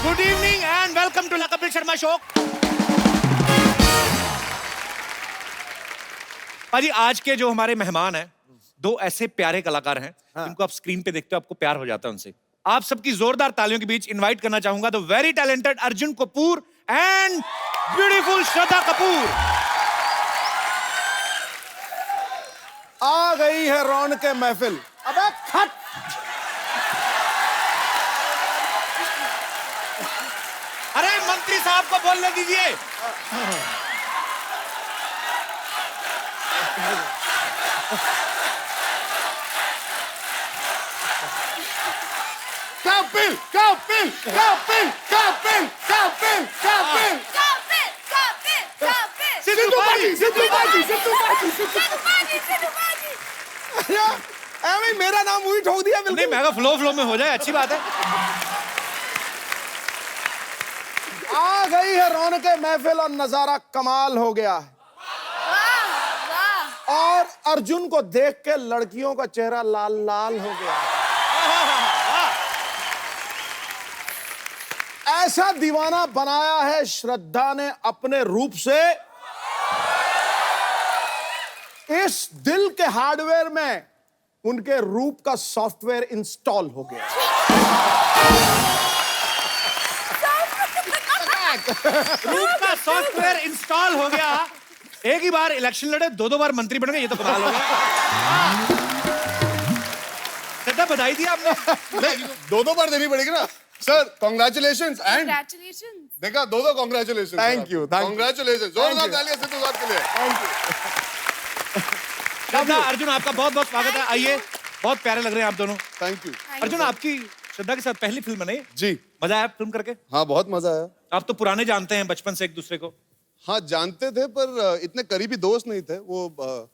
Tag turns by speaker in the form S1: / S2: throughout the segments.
S1: Good evening and welcome to Kapil Sharma show. भाजी आज के जो हमारे मेहमान हैं, दो ऐसे प्यारे कलाकार हैं जिनको आप स्क्रीन पे देखते हो आपको प्यार हो जाता है उनसे। आप सबकी जोरदार तालियों के बीच इनवाइट करना चाहूंगा the very talented Arjun Kapoor and beautiful Shraddha Kapoor.
S2: आ गई है रौनक महफिल। अबे खट।
S1: अरे मंत्री साहब को बोलने दीजिए।
S2: कपिल कपिल कपिल कपिल कपिल कपिल सिद्धू बाजी सिद्धू बाजी सिद्धू बाजी सिद्धू बाजी। अरे मेरा नाम वही ठोक दिया बिल्कुल।
S1: नहीं मैं फ्लो में हो जाए अच्छी बात है।
S2: आ गई है रौनक महफिल और नजारा कमाल हो गया है। और अर्जुन को देख के लड़कियों का चेहरा लाल लाल हो गया है। ऐसा दीवाना बनाया है श्रद्धा ने अपने रूप से। इस दिल के हार्डवेयर में उनके रूप का सॉफ्टवेयर इंस्टॉल हो गया।
S1: रूप का सॉफ्टवेयर इंस्टॉल हो गया। एक ही बार इलेक्शन लड़े, दो बार मंत्री बन गए, ये तो कमाल हो गया। सदा बधाई दी आपने।
S3: दो बार देनी पड़ेगी ना सर। Congratulations and
S4: Congratulations.
S3: देखा दो congratulation.
S2: Thank you, thank you.
S3: Congratulation. जोरदार तालियां सिद्धू साहब के लिए।
S2: Thank you.
S1: श्रद्धा अर्जुन आपका बहुत बहुत स्वागत है। आइए, बहुत प्यारे लग रहे हैं आप दोनों।
S3: Thank you.
S1: अर्जुन आपकी श्रद्धा के साथ पहली फिल्म बनी,
S3: जी
S1: मजा आया फिल्म करके?
S3: हाँ बहुत मजा आया।
S1: आप तो पुराने जानते हैं बचपन से एक दूसरे को।
S3: हाँ जानते थे पर इतने करीबी दोस्त नहीं थे। वो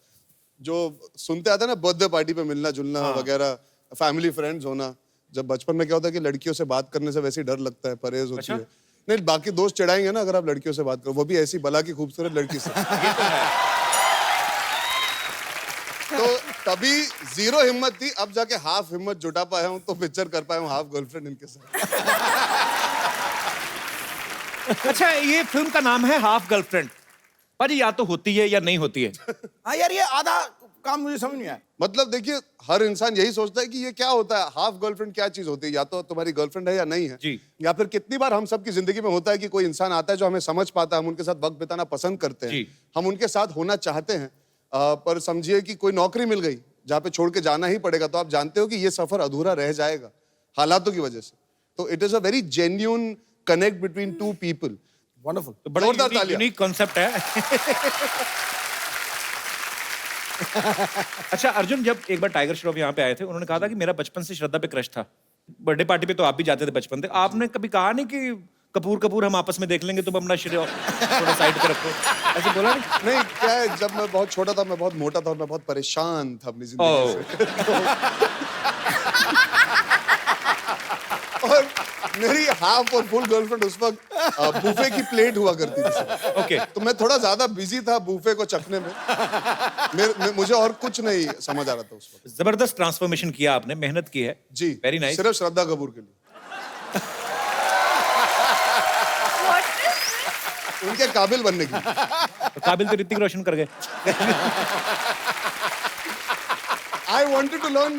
S3: जो सुनते आते ना बर्थडे पार्टी पे मिलना जुलना वगैरह, फैमिली फ्रेंड्स होना। जब बचपन में क्या होता है कि लड़कियों से बात करने से वैसे ही डर लगता है, परहेज होती है। नहीं बाकी दोस्त चिढ़ाएंगे ना अगर आप लड़कियों से बात करो, वो भी ऐसी भला की खूबसूरत लड़की से। तो तभी जीरो हिम्मत थी, अब जाके हाफ हिम्मत जुटा पाया हूँ तो पिक्चर कर पाया हूँ हाफ गर्लफ्रेंड इनके साथ।
S1: अच्छा ये फिल्म का नाम है हाफ गर्लफ्रेंड। पर या तो होती है या नहीं होती है।
S2: हाँ यार ये आधा काम मुझे समझ नहीं आया।
S3: मतलब देखिए हर इंसान यही सोचता है कि ये क्या होता है, हाफ गर्लफ्रेंड क्या चीज होती है, या तो तुम्हारी गर्लफ्रेंड है या नहीं है
S1: जी।
S3: या फिर कितनी बार हम सबकी जिंदगी में होता है कि कोई इंसान आता है जो हमें समझ पाता है, हम उनके साथ वक्त बिताना पसंद करते हैं
S1: जी।
S3: हम उनके साथ होना चाहते हैं, पर समझिए कि कोई नौकरी मिल गई जहाँ पे छोड़ के जाना ही पड़ेगा, तो आप जानते हो कि ये सफर अधूरा रह जाएगा हालातों की वजह से। तो it is a very genuine connect between two people.
S2: Wonderful.
S1: तो बड़ा
S3: जोरदार तालियां।
S1: यूनिक कॉन्सेप्ट है। अच्छा अर्जुन, जब एक बार टाइगर श्रॉफ यहाँ पे आए थे, उन्होंने कहा था कि मेरा बचपन से श्रद्धा पे क्रश था। बर्थडे पार्टी पे तो आप भी जाते थे बचपन से। आपने कभी कहा नहीं कि कपूर हम आपस में देख लेंगे, तुम अपना श्रद्धा थोड़ा साइड पे रखो, ऐसे बोला नहीं?
S3: नहीं क्या है, जब मैं बहुत छोटा था मैं बहुत मोटा था और मैं बहुत परेशान था अपनी जिंदगी से। और मेरी हाफ और फुल गर्लफ्रेंड उस वक्त बूफे की प्लेट हुआ करती थी।
S1: ओके।
S3: तो मैं थोड़ा ज्यादा बिजी था बूफे को चखने में। मुझे और कुछ नहीं समझ आ रहा था उस वक्त।
S1: जबरदस्त ट्रांसफॉर्मेशन किया आपने, मेहनत की है
S3: जी
S1: वेरी नाइस।
S3: सिर्फ श्रद्धा कपूर के लिए। उनके काबिल बनने की।
S1: तो काबिल तो ऋतिक रोशन कर गए।
S3: I wanted to learn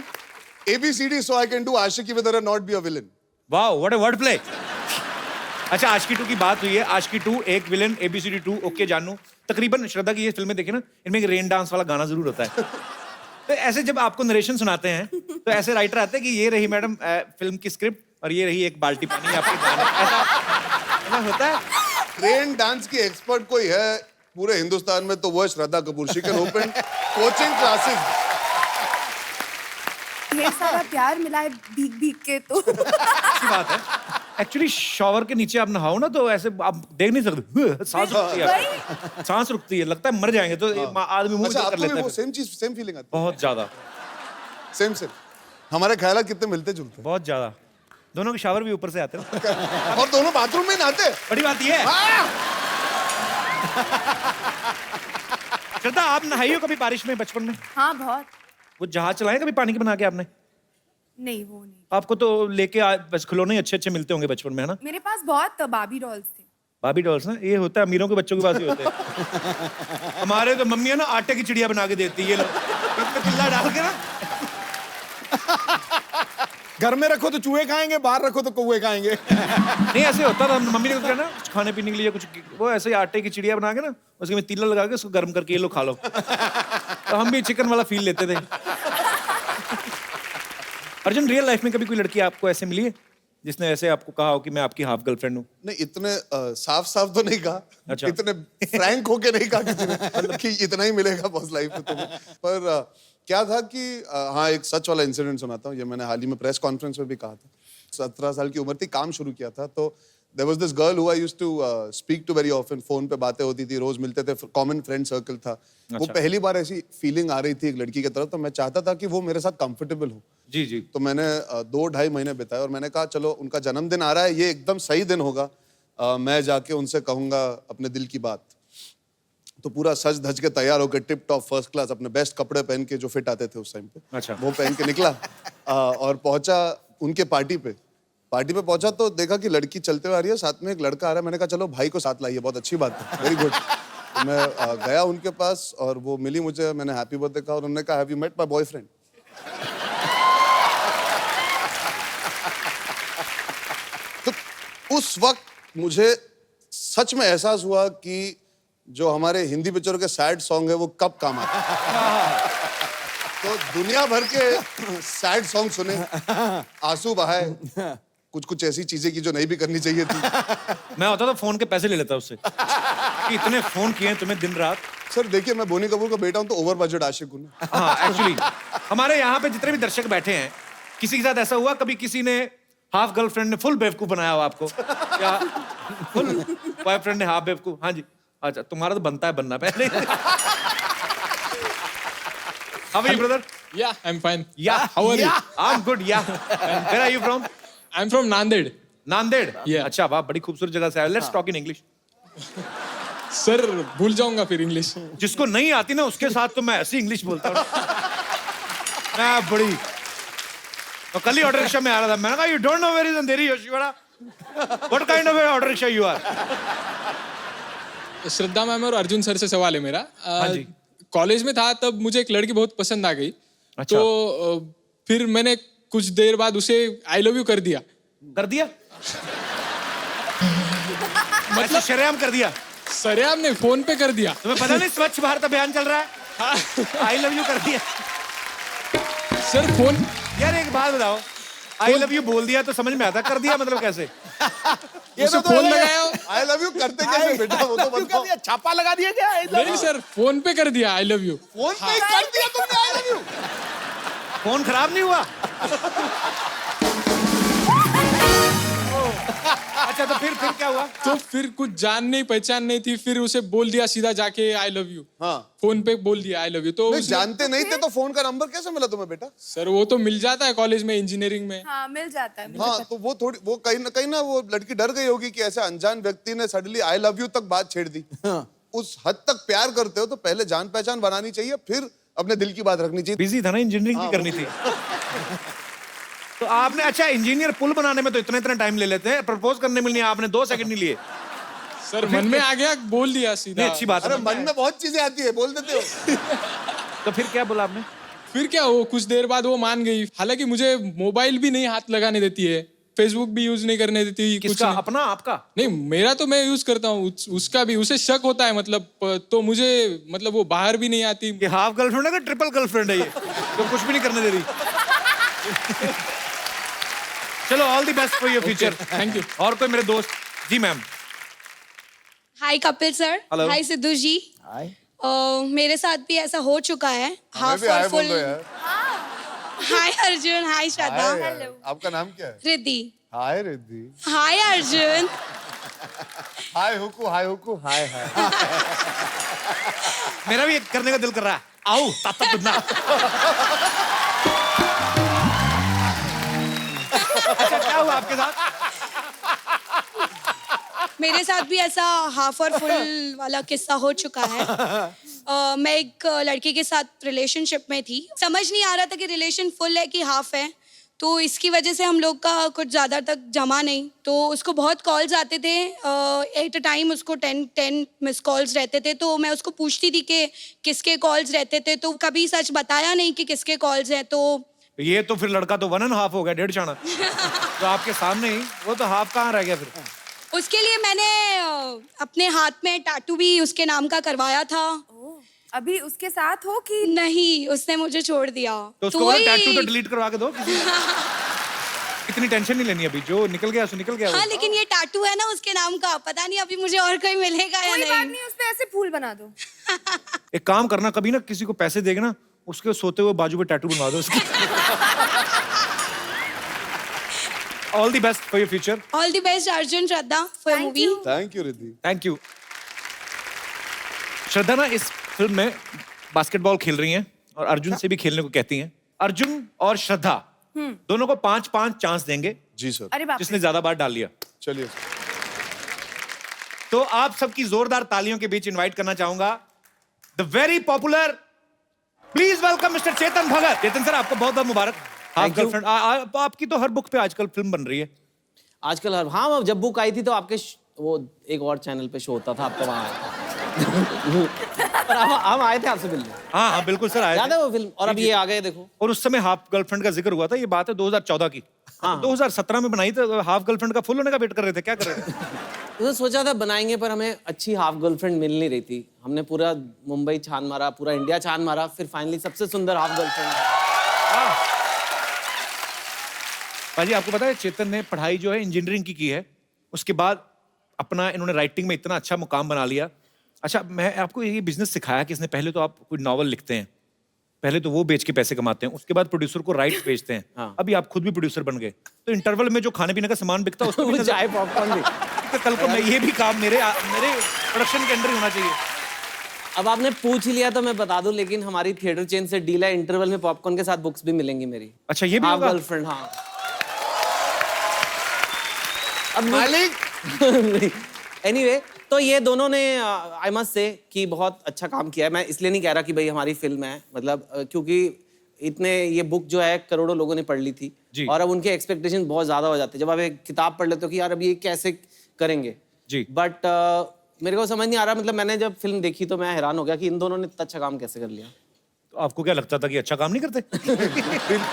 S3: ABCD so I can do Ashiki with her and not be a villain.
S1: Wow what a word play. अच्छा आशिकी 2 की बात हुई है। आशिकी 2 एक विलेन, ABCD 2 ओके जानू। तकरीबन श्रद्धा की ये फिल्में देखी ना, इनमें एक रेन डांस वाला गाना जरूर होता है। तो ऐसे जब आपको नरेशन सुनाते हैं तो ऐसे राइटर आते हैं कि ये रही मैडम फिल्म की स्क्रिप्ट और ये रही एक बाल्टी पानी आपके गाने, ऐसा होता है।
S3: रेन डांस की एक्सपर्ट कोई है पूरे हिंदुस्तान में तो वो है Shraddha Kapoor. She can open coaching classes.
S4: ढेर सारा प्यार मिला है भीग भीग के तो।
S1: अच्छी बात है। एक्चुअली शॉवर के नीचे आप नहाओ ना तो ऐसे आप देख नहीं सकते, सांस रुकती है, सांस रुकती है, लगता है मर जाएंगे तो आदमी मुंह
S3: अच्छा
S1: कर
S3: आपको
S1: लेता
S3: भी
S1: है।
S3: वो सेम चीज सेम फीलिंग आती
S1: बहुत ज्यादा
S3: है? सेम हमारे ख्याल कितने मिलते जुलते
S1: बहुत ज्यादा। दोनों के शावर भी ऊपर से आते हैं।
S3: हैं। और दोनों बाथरूम में नहाते हैं।
S1: बड़ी बात ये है। श्रद्धा आप नहाई हो कभी बारिश में बचपन में?
S4: हाँ बहुत।
S1: वो जहाज चलाए कभी पानी के बना के आपने?
S4: नहीं वो नहीं।
S1: आपको तो लेके बस खिलौने ही अच्छे अच्छे मिलते होंगे बचपन में, है ना?
S4: मेरे पास बहुत बाबी डॉल्स थे।
S1: बाबी डॉल्स ना, ये होता है अमीरों के बच्चों के पास ही होते हैं। हमारे तो मम्मी है ना आटे की चिड़िया बना के देती है, ये लो इसमें पिल्ला डाल के ना।
S2: घर में रखो तो चूहे खाएंगे, बाहर रखो तो कौवे खाएंगे।
S1: नहीं ऐसे होता था, मम्मी ने कुछ ना कुछ खाने पीने के लिए कुछ वो ऐसे ही आटे की चिड़िया बना के ना उसके में तीला लगा के उसको गर्म करके ये लो खा लो। तो हम भी चिकन वाला फील लेते थे। अर्जुन, रियल लाइफ में कभी कोई लड़की आपको ऐसे मिली है जिसने ऐसे आपको कहा हो कि मैं आपकी हाफ गर्लफ्रेंड हूँ?
S3: नहीं, इतने साफ साफ तो नहीं कहा।
S1: अच्छा।
S3: इतने फ्रैंक होके नहीं कहा किसी ने कि इतना ही मिलेगा बस लाइफ में तुम्हें। पर क्या था कि हाँ, एक सच वाला इंसिडेंट सुनाता हूँ। ये मैंने हाल ही में प्रेस कॉन्फ्रेंस में भी कहा था। 17 साल की उम्र थी, काम शुरू किया था, तो there was this girl who I used to speak to very often. फोन पे बातें होती थी, रोज मिलते थे, कॉमन फ्रेंड सर्कल था। वो पहली बार ऐसी फीलिंग आ रही थी एक लड़की की तरफ, तो मैं चाहता था कि वो मेरे साथ कंफर्टेबल हो।
S1: जी जी।
S3: तो मैंने 2-2.5 महीने बिताए और मैंने कहा चलो उनका जन्मदिन आ रहा है, ये एकदम सही दिन होगा, मैं जाके उनसे कहूंगा अपने दिल की बात। तो पूरा सज धज के तैयार होकर टिप टॉप फर्स्ट क्लास अपने बेस्ट कपड़े पहन के जो फिट आते थे उस टाइम पे,
S1: अच्छा।
S3: वो पहन के निकला और पहुंचा उनके पार्टी पे पहुंचा तो देखा कि लड़की चलते हुए आ रही है, साथ में एक लड़का आ रहा है। मैंने कहा चलो भाई को साथ लाइए, बहुत अच्छी बात है, वेरी गुड। तो मैं गया उनके पास और वो मिली मुझे, मैंने हैप्पी बर्थडे कहा और उन्होंने कहा have you met my boyfriend? तो उस वक्त मुझे सच में एहसास हुआ कि जो हमारे हिंदी पिक्चरों के सैड सॉन्ग है वो कब काम आते हैं। तो दुनिया भर के सैड सॉन्ग सुने, आंसू बहाए, कुछ ऐसी चीजें की जो नहीं भी करनी चाहिए थी।
S1: मैं होता तो फोन के पैसे ले लेता उससे कि इतने फोन किए हैं तुम्हें दिन रात।
S3: सर देखिए, मैं बोनी कपूर का बेटा हूं तो ओवर बजट आशिक हूं ना।
S1: हाँ एक्चुअली हमारे यहाँ पे जितने भी दर्शक बैठे हैं, किसी के साथ ऐसा हुआ कभी किसी ने हाफ गर्लफ्रेंड ने फुल बेवकूफ बनाया हो आपको, या फुल बॉयफ्रेंड ने हाफ बेवकूफ? हाँ जी। अच्छा, तुम्हारा तो बनता है बनना पहले। How are you, brother?
S5: Yeah, I'm fine.
S1: Yeah.
S5: How are you?
S1: I'm good. Yeah. Where are you from?
S5: I'm from Nanded.
S1: Nanded.
S5: Yeah.
S1: अच्छा वाह, बड़ी खूबसूरत जगह से आए। Let's talk in English.
S5: Sir भूल जाऊंगा फिर इंग्लिश।
S1: जिसको नहीं आती ना उसके साथ तो मैं ऐसी इंग्लिश बोलता हूँ। मैं बड़ी। तो कल ही ऑटो रिक्शा में आ रहा था, मैंने कहा you don't know where is Andheri योशीवाड़ा? What kind of a auto rickshaw you are?
S5: Shraddha ma'am और अर्जुन सर से सवाल है मेरा।
S1: हाँ जी।
S5: कॉलेज में था तब मुझे एक लड़की बहुत पसंद आ गई।
S1: अच्छा।
S5: तो फिर मैंने कुछ देर बाद उसे आई लव यू कर दिया।
S1: कर दिया? मतलब शरेआम कर दिया?
S5: सरेआम ने फोन पे कर दिया।
S1: तुम्हें पता नहीं स्वच्छ भारत अभियान चल रहा है? आई लव यू कर दिया?
S5: Sir phone.
S1: यार एक बात बताओ, आई लव यू बोल दिया तो समझ में आता, कर दिया मतलब कैसे?
S5: उसे फोन लगाया।
S3: आई लव यू करते कैसे बेटा, वो तो बताओ।
S2: छापा लगा दिया क्या?
S5: नहीं सर, फोन पे कर दिया आई लव यू।
S3: फोन पे ही कर दिया तुमने आई लव यू?
S1: फोन खराब नहीं हुआ? अच्छा तो फिर क्या हुआ?
S5: तो फिर कुछ जान नहीं पहचान नहीं थी, फिर उसे बोल दिया सीधा जाके आई लव यू।
S3: हाँ।
S5: फोन पे बोल दिया आई लव यू। तो
S3: नहीं, जानते नहीं थे तो फोन का नंबर कैसे मिला तुम्हें बेटा?
S5: सर वो तो मिल जाता है कॉलेज में, इंजीनियरिंग में।
S4: हाँ मिल जाता है मुझे
S3: हाँ,
S4: पता।
S3: तो वो कहीं ना वो लड़की डर गई होगी कि ऐसे अनजान व्यक्ति ने सडनली आई लव यू तक बात छेड़ दी। उस हद तक प्यार करते हो तो पहले जान पहचान बनानी चाहिए, फिर अपने दिल की बात रखनी चाहिए।
S1: बिजी था ना, इंजीनियरिंग की करनी थी। तो आपने, अच्छा इंजीनियर पुल बनाने में तो इतना टाइम ले लेते हैं, प्रपोज करने में नहीं आपने 2 सेकंड नहीं लिए?
S5: सर मन में आ गया, बोल दिया सीधा।
S1: नहीं अच्छी बात
S3: अरे
S1: है।
S3: मन में बहुत चीजें आती है, बोल देते हो।
S1: तो फिर क्या बोला आपने?
S5: फिर क्या, वो कुछ देर बाद वो मान गई। हालांकि मुझे मोबाइल भी नहीं हाथ लगाने देती है, फेसबुक भी यूज नहीं करने देती। कुछ
S1: किसका?
S5: नहीं।
S1: अपना? आपका?
S5: नहीं, मेरा तो मैं यूज करता हूँ, उसका भी। उसे शक होता है मतलब, तो मुझे मतलब वो बाहर भी नहीं आती।
S1: ये हाफ गर्लफ्रेंड है कि ट्रिपल गर्लफ्रेंड है ये? तो कुछ भी नहीं करने दे रही। चलो all the best for your future.
S5: Thank you.
S1: और कोई मेरे दोस्त? जी मैम।
S6: हाय कपिल सर।
S1: Hello.
S6: हाय सिद्धू जी।
S2: हाय।
S6: मेरे साथ भी ऐसा हो चुका है।
S3: हमें भी हाय बोल दो यार।
S6: हाय अर्जुन, हाय श्रद्धा।
S3: हाय, आपका नाम क्या है?
S6: रिद्धि।
S3: हाय रिद्धि।
S6: हाय अर्जुन।
S3: हाय हुकू, हाय हुकू, हाय हाय।
S1: मेरा भी करने का दिल कर रहा है। आओ ताता दुन्ना। अच्छा क्या हुआ आपके साथ?
S6: मेरे साथ भी ऐसा हाफ और फुल वाला किस्सा हो चुका है। मैं एक लड़के के साथ रिलेशनशिप में थी। समझ नहीं आ रहा था कि रिलेशन फुल है कि हाफ है। तो इसकी वजह से हम लोग का कुछ ज़्यादा तक जमा नहीं, तो उसको बहुत कॉल्स आते थे, एट अ टाइम उसको 10 मिस कॉल्स रहते थे। तो मैं उसको पूछती थी कि किसके कॉल्स रहते थे, तो कभी सच बताया नहीं कि किसके कॉल्स हैं। तो
S1: ये तो फिर लड़का तो 1.5 हो गया, 1.5 चाना। तो आपके सामने ही, वो तो हाफ कहाँ रह गया फिर?
S6: उसके लिए मैंने अपने हाथ में टैटू भी उसके नाम का करवाया था।
S4: अभी उसके साथ हो कि
S6: नहीं, उसने मुझे छोड़ दिया।
S1: तो उसको बोलो
S6: वही-
S1: टैटू तो डिलीट करवा के दो। इतनी टेंशन नहीं लेनी अभी, जो निकल गया सो निकल गया।
S6: हाँ, लेकिन ये टैटू है ना उसके नाम का, पता नहीं अभी मुझे और कोई मिलेगा या
S4: कोई बात
S6: नहीं।
S4: नहीं, उस पे ऐसे फूल बना दो।
S1: एक काम करना, कभी ना किसी को पैसे देगा ना, उसके सोते हुए बाजू पे टैटू बनवा दो उसकी। All the best for your future.
S6: All the best Arjun, Shraddha, for
S4: Thank
S6: movie.
S4: you.
S3: Thank you Riddhi.
S1: Thank you. Shraddha ना इस फिल्म में बास्केटबॉल खेल रही हैं और अर्जुन से भी खेलने को कहती हैं। अर्जुन और श्रद्धा दोनों को 5-5 चांस देंगे,
S3: जी सर।
S4: अरे बाप
S1: जिसने ज्यादा बार डाल लिया।
S3: चलिए।
S1: तो आप सबकी जोरदार तालियों के बीच इनवाइट करना चाहूंगा the very popular, please welcome mister Chetan Bhagat. Chetan sir, आपको बहुत बहुत मुबारक। हाफ गर्लफ्रेंड आपकी तो हर बुक पे आजकल फिल्म बन रही है।
S7: आजकल हाँ, जब बुक आई थी तो आपके वो एक और चैनल पे शो होता था, आपका वहाँ आया था। पर हम आए थे आपसे मिलने,
S1: हाँ हाँ बिल्कुल सर, आए
S7: याद
S1: थे।
S7: है वो फिल्म? और अब ये आ गए, देखो।
S1: और उस समय हाफ गर्लफ्रेंड का जिक्र हुआ था, ये बात है 2014 की।
S7: हाँ।
S1: 2017 में बनाई तो हाफ गर्लफ्रेंड का फुल होने का वेट कर रहे थे, क्या कर रहे थे?
S7: तो सोचा था बनाएंगे, पर हमें अच्छी हाफ गर्लफ्रेंड मिल नहीं रही थी। हमने पूरा मुंबई छान मारा, पूरा इंडिया छान मारा, फिर फाइनली सबसे सुंदर हाफ गर्लफ्रेंड।
S1: भाजी आपको पता है चेतन ने पढ़ाई जो है इंजीनियरिंग की है, उसके बाद अपना इन्होंने राइटिंग में इतना अच्छा मुकाम बना लिया। अच्छा, मैं आपको ये बिजनेस सिखाया कि इसने पहले तो आप कोई नॉवल लिखते हैं, पहले तो वो बेच के पैसे कमाते हैं, उसके बाद प्रोड्यूसर को राइट्स बेचते हैं।
S7: हाँ।
S1: अभी आप खुद भी प्रोड्यूसर बन गए, तो इंटरवल में जो खाने पीने का सामान बिकता है उसको भी
S7: वो
S1: नजर-
S7: चाय पॉपकॉर्न भी।
S1: तो कल को मैं ये भी काम मेरे प्रोडक्शन के अंदर ही होना चाहिए।
S7: अब आपने पूछ ही लिया तो मैं बता दूं, लेकिन हमारी थिएटर चेन से डील है, इंटरवल में पॉपकॉर्न के साथ बुक्स भी मिलेंगी मेरी।
S1: अच्छा, ये भी
S7: हाफ
S1: होगा?
S7: गर्लफ्रेंड, हाँ। अब
S3: मालिक।
S7: एनीवे, तो ये दोनों ने आई मस्ट से कि बहुत अच्छा काम किया है। मैं इसलिए नहीं कह रहा कि भाई हमारी फिल्म है, मतलब क्योंकि इतने, ये बुक जो है करोड़ों लोगों ने पढ़ ली थी
S1: जी।
S7: और अब उनके एक्सपेक्टेशन बहुत ज्यादा हो जाते हैं। जब आप एक किताब पढ़ लेते हो कि यार अब ये कैसे करेंगे
S1: जी।
S7: बट मेरे को समझ नहीं आ रहा, मतलब मैंने जब फिल्म देखी तो मैं हैरान हो गया कि इन दोनों ने इतना अच्छा काम कैसे कर लिया।
S1: तो आपको क्या लगता था कि अच्छा काम नहीं करते?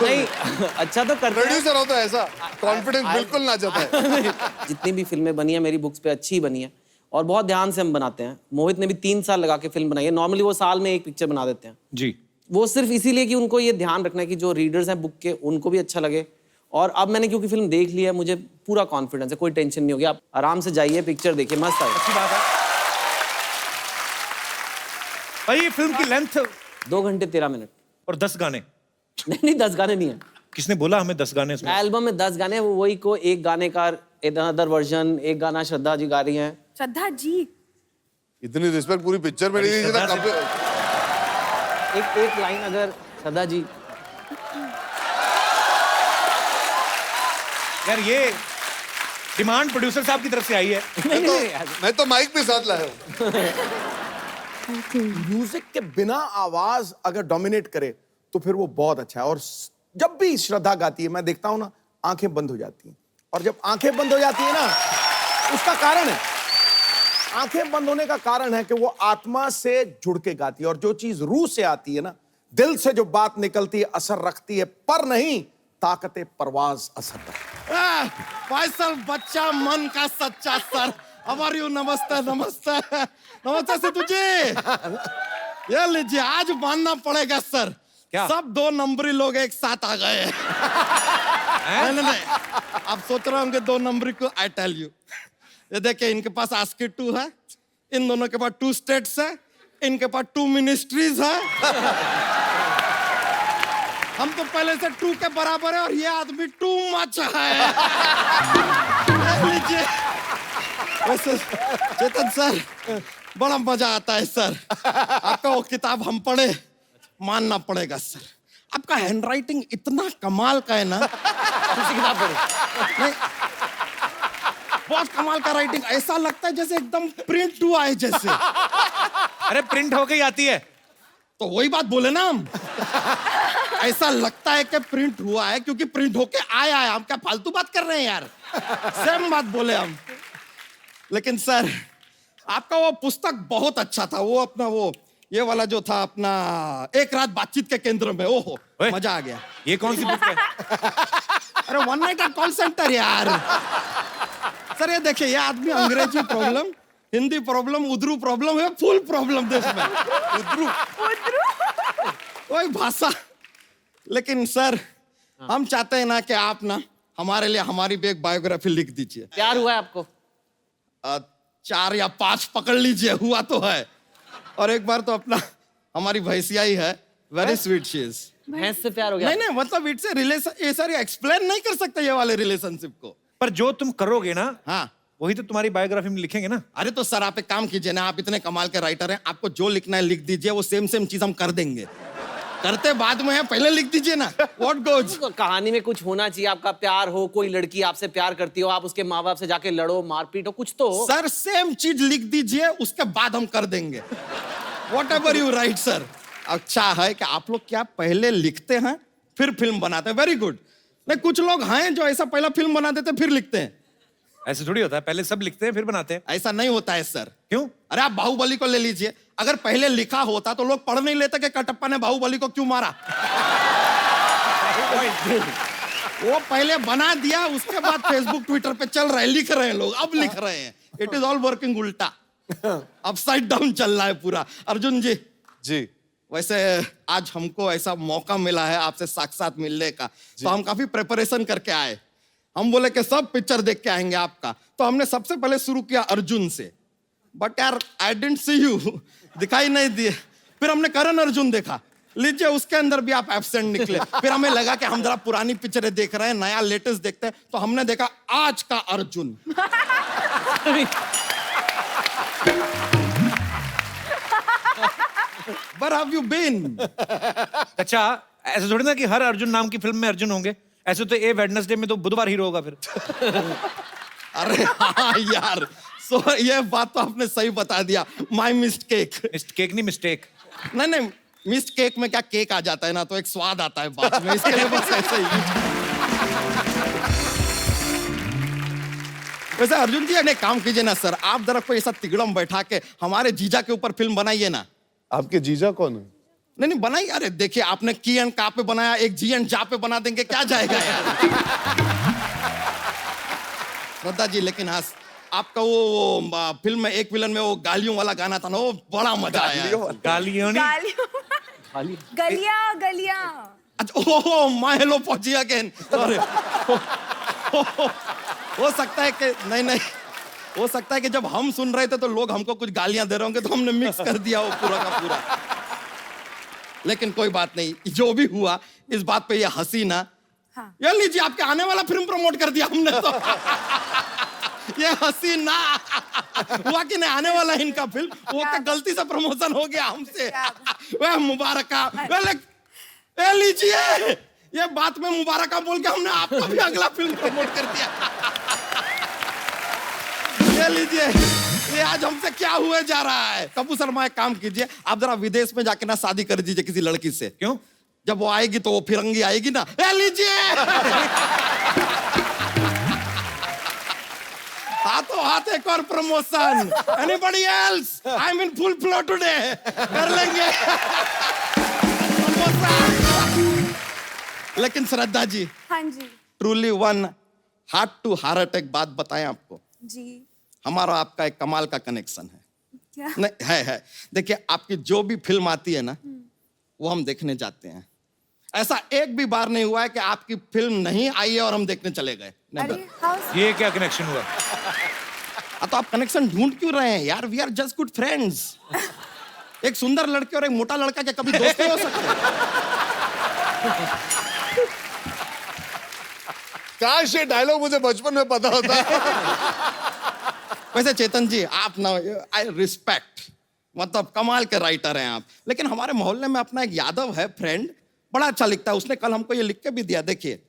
S7: नहीं, अच्छा तो करते हैं।
S3: प्रोड्यूसर हो तो ऐसा कॉन्फिडेंस बिल्कुल ना जाता है।
S7: जितनी भी फिल्में बनी है मेरी बुक्स पे अच्छी ही बनी है और बहुत ध्यान से हम बनाते हैं। मोहित ने भी 3 साल लगा के फिल्म बनाई है। नॉर्मली वो साल में एक पिक्चर बना देते हैं,
S1: जी।
S7: वो सिर्फ इसीलिए कि उनको ये ध्यान रखना है कि जो रीडर्स हैं बुक के उनको भी अच्छा लगे। और अब मैंने क्योंकि फिल्म देख ली है, मुझे पूरा कॉन्फिडेंस है, कोई टेंशन नहीं होगी। आप आराम से जाइए, पिक्चर देखिए, मस्त है।
S1: अच्छी बात है भाई। ये फिल्म की लेंथ
S7: 2 घंटे 13 मिनट।
S1: और 10 गाने?
S7: नहीं 10 गाने नहीं है।
S1: किसने बोला हमें 10 गाने इसमें?
S7: एल्बम में 10 गाने, वो वही को एक गाने का अदर वर्जन, एक गाना श्रद्धा जी गा रही हैं।
S4: श्रद्धा जी,
S3: इतनी रिस्पेक्ट पूरी पिक्चर में नहीं दी
S1: श्रद्धा
S3: जितना
S7: एक लाइन अगर श्रद्धा जी।
S1: यार ये डिमांड प्रोड्यूसर साहब की तरफ से आई है।
S3: मैं तो माइक भी साथ लाया हूँ।
S2: म्यूजिक के बिना आवाज अगर डोमिनेट करे तो फिर वो बहुत अच्छा है। और जब भी श्रद्धा गाती है मैं देखता हूं ना, आंखें बंद हो जाती हैं। और जब आंखें बंद हो जाती है ना, उसका कारण है, आंखें बंद होने का कारण है कि वो आत्मा से जुड़ के गाती है। और जो चीज रूह से आती है ना, दिल से जो बात निकलती है, असर रखती है, पर नहीं ताकत परवाज असर।
S8: फैसल बच्चा मन का सच्चा सर। हमारी नमस्ते नमस्ते नमस्ते सिद्धू जी। ये लीजिए, आज मानना पड़ेगा सर,
S1: क्या?
S8: सब 2 नंबरी लोग एक साथ आ गए। नहीं, आप सोच रहे होंगे 2 नंबरी को। आई टेल यू, ये देखिए, इनके पास आस्की 2 है, इन दोनों के पास 2 स्टेट्स है, इनके पास 2 मिनिस्ट्रीज है। हम तो पहले से 2 के बराबर है और ये आदमी 2 मच है। लीजिए। वैसे चेतन सर, बड़ा मजा आता है सर। आपका वो किताब हम पढ़े, मानना पड़ेगा सर, आपका हैंडराइटिंग इतना कमाल का है ना।
S7: दूसरी किताब पढ़ी।
S8: नहीं, बहुत कमाल का राइटिंग, ऐसा लगता है जैसे एकदम प्रिंट हुआ है जैसे।
S1: अरे प्रिंट होके ही आती है।
S8: तो वही बात बोले ना हम। ऐसा लगता है कि प्रिंट हुआ है क्योंकि प्रिंट होके आया है। हम क्या फालतू बात कर रहे हैं यार? सेम बात बोले हम। लेकिन सर आपका वो पुस्तक बहुत अच्छा था, वो अपना वो ये वाला जो था अपना एक रात बातचीत के केंद्र में, ओहो
S1: ओए।
S8: मजा आ गया।
S1: ये कौन सी बुक है?
S8: अरे one night at call centre यार। सर ये देखिए, ये आदमी अंग्रेजी problem, Hindi problem, Urdu problem है, फुल प्रॉब्लम देश में। उर्दू वही भाषा। लेकिन सर हम चाहते हैं ना कि आप ना हमारे लिए हमारी भी एक बायोग्राफी लिख दीजिए।
S7: प्यार हुआ है आपको?
S8: 4 या 5 पकड़ लीजिए, हुआ तो है। और एक बार तो अपना हमारी भैंसिया ही है, वेरी स्वीट शी इज।
S7: भैंस से प्यार हो गया?
S8: नहीं मतलब इट्स ए रिलेशन, ये सर एक्सप्लेन नहीं कर सकते ये वाले रिलेशनशिप को।
S1: पर जो तुम करोगे ना,
S8: हाँ
S1: वही तो तुम्हारी बायोग्राफी में लिखेंगे ना।
S8: अरे तो सर आप एक काम कीजिए ना, आप इतने कमाल के राइटर हैं, आपको जो लिखना है लिख दीजिए, वो सेम चीज हम कर देंगे। करते बाद में है, पहले लिख दीजिए ना। What goes.
S7: कहानी में कुछ होना चाहिए, आपका प्यार हो, कोई लड़की आपसे प्यार करती हो, आप उसके माँ बाप से जाके लड़ो, मारपीट हो, कुछ तो हो।
S8: सर सेम चीज लिख दीजिए, उसके बाद हम कर देंगे। What ever you right sir. अच्छा है कि आप लोग क्या पहले लिखते हैं फिर फिल्म बनाते हैं, वेरी गुड। नहीं कुछ लोग हैं जो ऐसा पहला फिल्म बना देते फिर लिखते हैं।
S1: ऐसे थोड़ी होता है, पहले सब लिखते हैं फिर बनाते हैं।
S8: ऐसा नहीं होता है सर।
S1: क्यों?
S8: अरे आप बाहुबली को ले लीजिए, अगर पहले लिखा होता तो लोग पढ़ नहीं लेते कि कटप्पा ने बाहुबली को क्यों मारा। वो पहले बना दिया, उसके बाद फेसबुक ट्विटर पे चल रहा है, लिख रहे हैं लोग, अब लिख रहे हैं। इट इज ऑल वर्किंग उल्टा, अपसाइड डाउन चल रहा है पूरा। अर्जुन जी
S3: जी
S8: वैसे आज हमको ऐसा मौका मिला है आपसे साक्षात मिलने का, तो हम काफी प्रिपरेशन करके आए। हम बोले कि सब पिक्चर देख के आएंगे आपका, तो हमने सबसे पहले शुरू किया अर्जुन से, बट यार आई डिडंट सी यू, दिखाई नहीं दिए। फिर हमने करण अर्जुन देखा, लीजिए उसके अंदर भी आप एब्सेंट निकले। फिर हमें लगा कि हम जरा पुरानी पिक्चरें देख रहे हैं, नया लेटेस्ट देखते हैं, तो हमने देखा आज का Arjun. Where have you been?
S1: अच्छा ऐसे थोड़ी ना कि हर अर्जुन नाम की फिल्म में अर्जुन होंगे। ऐसे तो ए वेडनेसडे में तो बुधवार हीरो होगा फिर।
S8: अरे हाँ यार, ये बात तो आपने सही बता दिया। My mistake.
S1: केक नहीं मिस्टेक।
S8: नहीं मिस्ट केक में क्या केक आ जाता है ना, तो एक स्वाद आता है बात में, इसके लिए बस ऐसे ही। वैसे अर्जुन जी एक काम कीजिए ना सर, आप जरा कोई ऐसा तिगड़म बैठा के हमारे जीजा के ऊपर फिल्म बनाइए ना।
S3: आपके जीजा कौन है?
S8: नहीं बनाइए। अरे देखिए आपने की एंड का पे बनाया, एक जी एंड जा पे बना देंगे, क्या जाएगा यार। श्रद्धा जी लेकिन हाँ, आपका वो फिल्म में एक विलन में वो गालियों वाला गाना था ना, वो बड़ा मजा आया।
S1: गालियों नहीं,
S4: गलियां गलियां।
S8: अच्छा ओह माय हेलो पहुंची अगेन। सॉरी। हो सकता है कि नहीं हो सकता है कि जब हम सुन रहे थे तो लोग हमको कुछ गालियां दे रहे होंगे, तो हमने मिक्स कर दिया वो पूरा का पूरा। लेकिन कोई बात नहीं, जो भी हुआ इस बात पे ये हंसी ना।
S4: हाँ।
S8: ये लीजिए आपके आने वाला फिल्म प्रमोट कर दिया हमने तो। ये हंसी ना हुआ कि नहीं, आने वाला इनका फिल्म, वो क्या गलती से प्रमोशन हो गया हमसे। वह मुबारका, ये लीजिए, ये बात में मुबारका बोल के हमने आपका भी अगला फिल्म प्रमोट कर दिया। ये लीजिए, ये आज हमसे क्या हुए जा रहा है। कपूर शर्मा एक काम कीजिए, आप जरा विदेश में जाके ना शादी कर दीजिए किसी लड़की से।
S1: क्यों?
S8: जब वो आएगी तो वो फिरंगी आएगी ना। ये लीजिए। हाथों हाथ एक और promotion. Anybody else? I am in full flow today. कर लेंगे प्रमोशन। लेकिन श्रद्धा जी,
S4: हाँ जी
S8: truly one heart to heart एक बात बताएं आपको,
S4: जी।
S8: हमारा आपका एक कमाल का कनेक्शन है।
S4: क्या?
S8: नहीं है। देखिए आपकी जो भी फिल्म आती है ना, वो हम देखने जाते हैं। ऐसा एक भी बार नहीं हुआ है कि आपकी फिल्म नहीं आई है और हम देखने चले गए।
S4: अरे how-
S1: ये क्या कनेक्शन हुआ?
S8: तो आप कनेक्शन ढूंढ क्यों रहे हैं यार? We are just good friends. एक सुंदर लड़के और एक मोटा लड़का क्या कभी दोस्त नहीं हो सकते?
S3: काश ये डायलॉग मुझे बचपन में पता होता।
S8: वैसे चेतन जी आप ना, आई रिस्पेक्ट, मतलब कमाल के राइटर हैं आप। लेकिन हमारे मोहल्ले में अपना एक यादव है फ्रेंड, बड़ा अच्छा लिखता है। उसने कल हमको ये लिख के भी दिया, देखिए